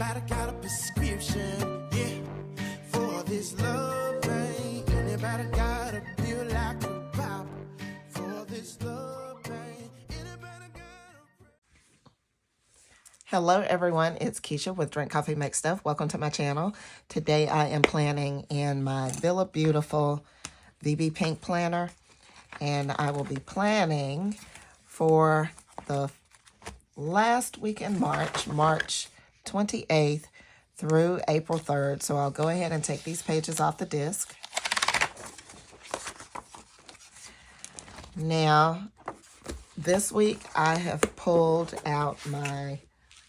Anybody got a prescription, yeah, for this love pain? Anybody got a pill like a pop for this love pain? Anybody got a... Hello everyone, it's Keisha with Drink Coffee Make Stuff. Welcome to my channel. Today I am planning in my Villabeautifful VB Pink planner, and I will be planning for the last week in March 28th through April 3rd. So I'll go ahead and take these pages off the disc. Now, this week I have pulled out my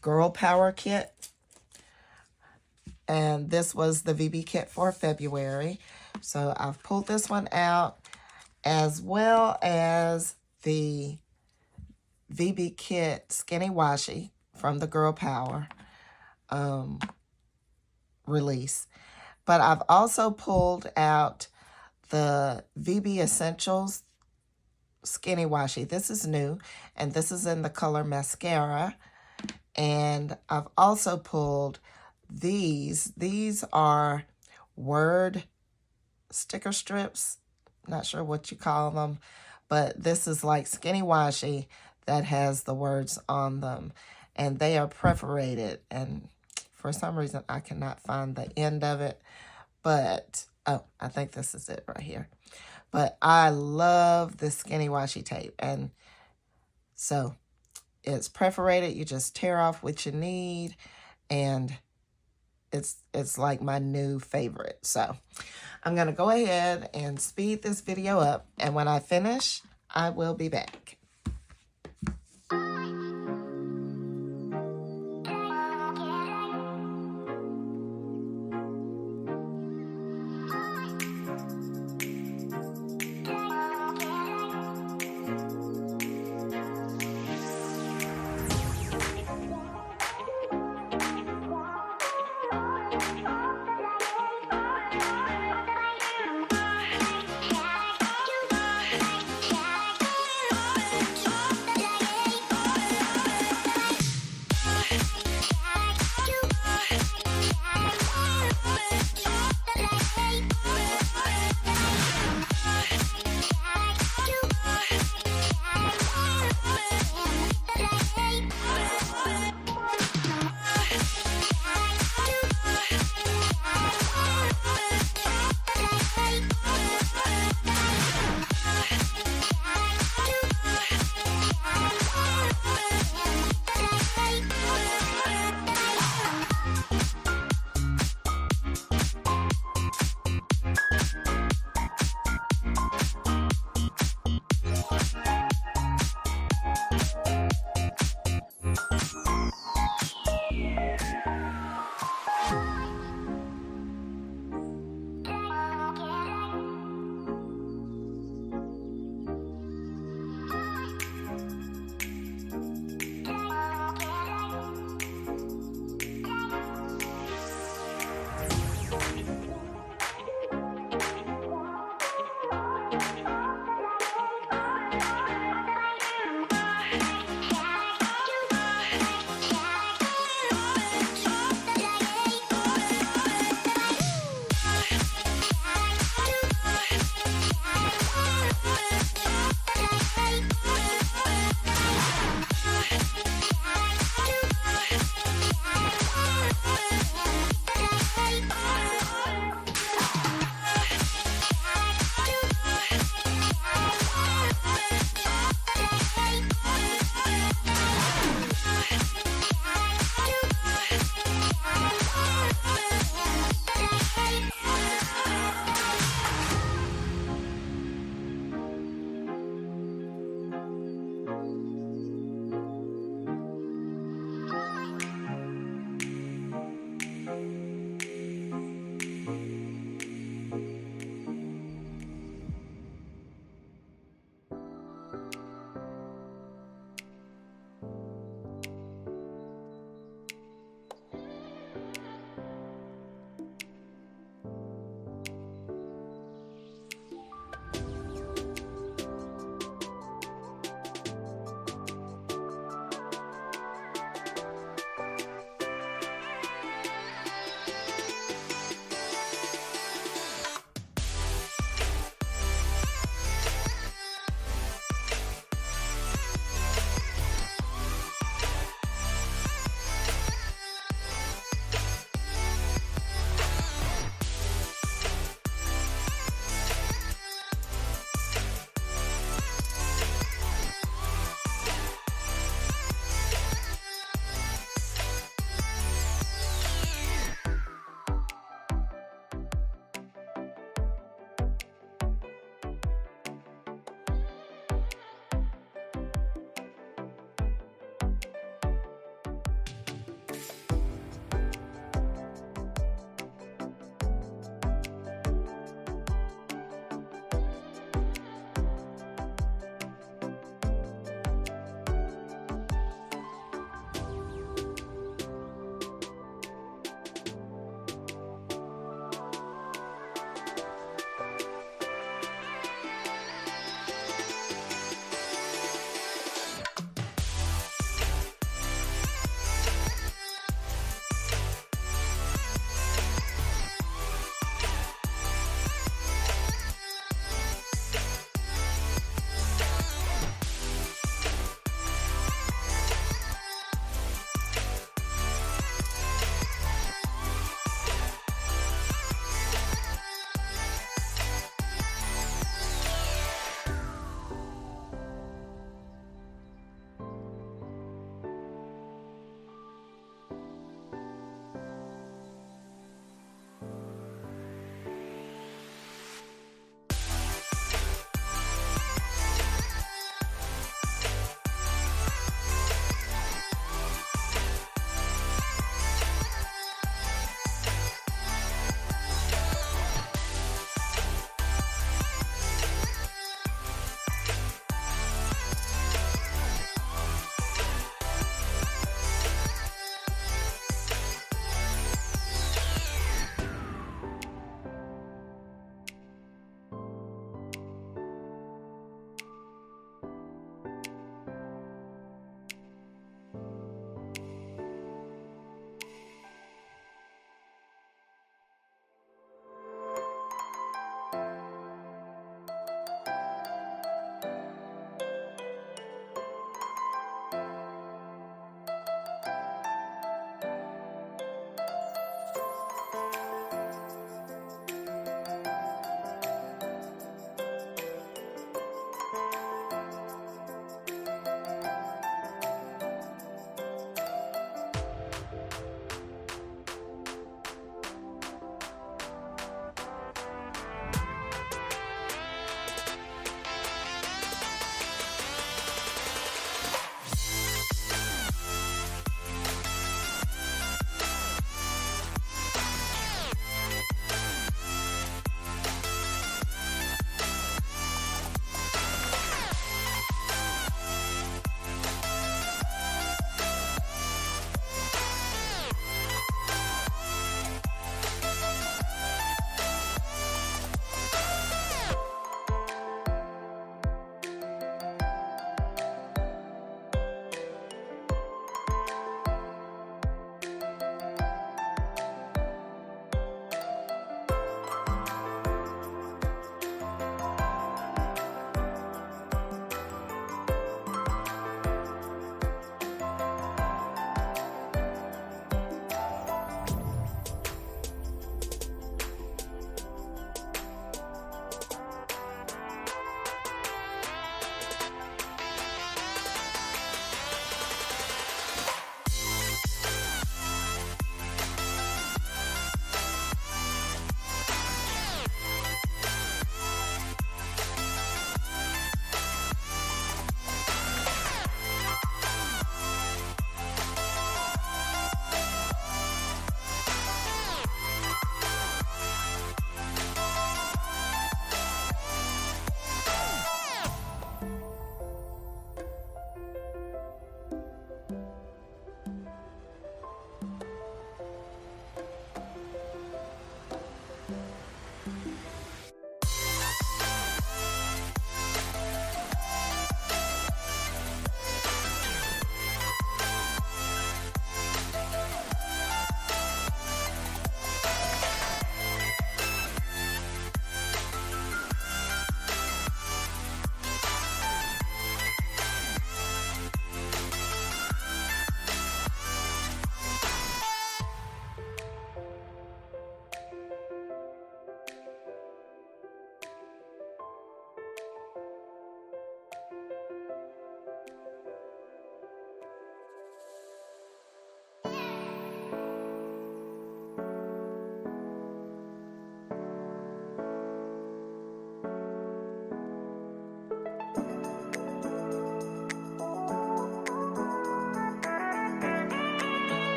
Grl Power kit, and this was the VB kit for February. So I've pulled this one out, as well as the VB kit Skinny Washi from the Grl Power release. But I've also pulled out the VB Essentials Skinny Washi. This is new, and this is in the color Mascara. And I've also pulled these. These are word sticker strips. Not sure what you call them, but this is like Skinny Washi that has the words on them. And they are perforated, and for some reason I cannot find the end of it, but oh, I think this is it right here. But I love this Skinny Washi tape, and so it's perforated. You just tear off what you need, and it's like my new favorite. So I'm gonna go ahead and speed this video up, and when I finish, I will be back.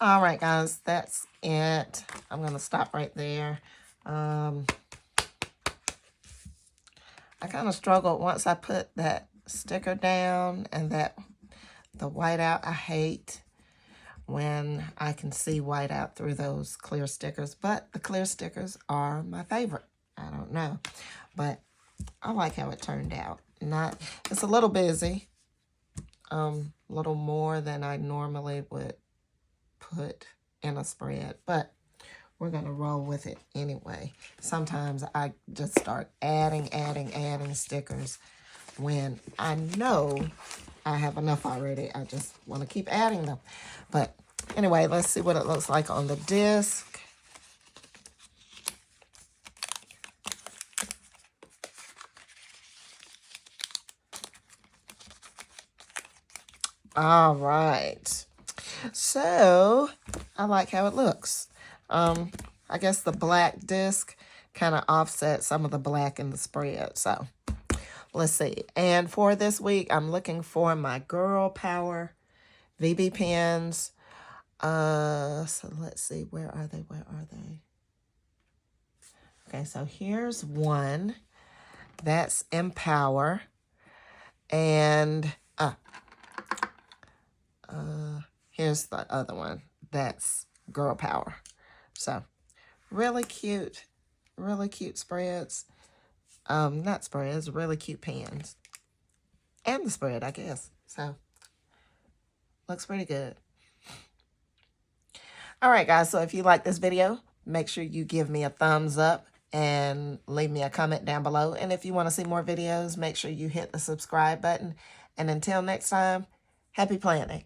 All right, guys, that's it. I'm going to stop right there. I kind of struggled once I put that sticker down and the white out. I hate when I can see white out through those clear stickers, but the clear stickers are my favorite. I don't know, but I like how it turned out. It's a little busy, a little more than I normally would put in a spread, but we're gonna roll with it anyway. Sometimes I just start adding stickers when I know I have enough already. I just want to keep adding them. But anyway, let's see what it looks like on the disc. All right. So, I like how it looks. I guess the black disc kind of offsets some of the black in the spread. So, let's see. And for this week, I'm looking for my Grl Power VB pens. So let's see. Where are they? Okay, so here's one. That's Empower. And here's the other one. That's Grl Power. So, really cute spreads. Not spreads, really cute pens. And the spread, I guess. So, looks pretty good. All right, guys. So, if you like this video, make sure you give me a thumbs up and leave me a comment down below. And if you want to see more videos, make sure you hit the subscribe button. And until next time, happy planning.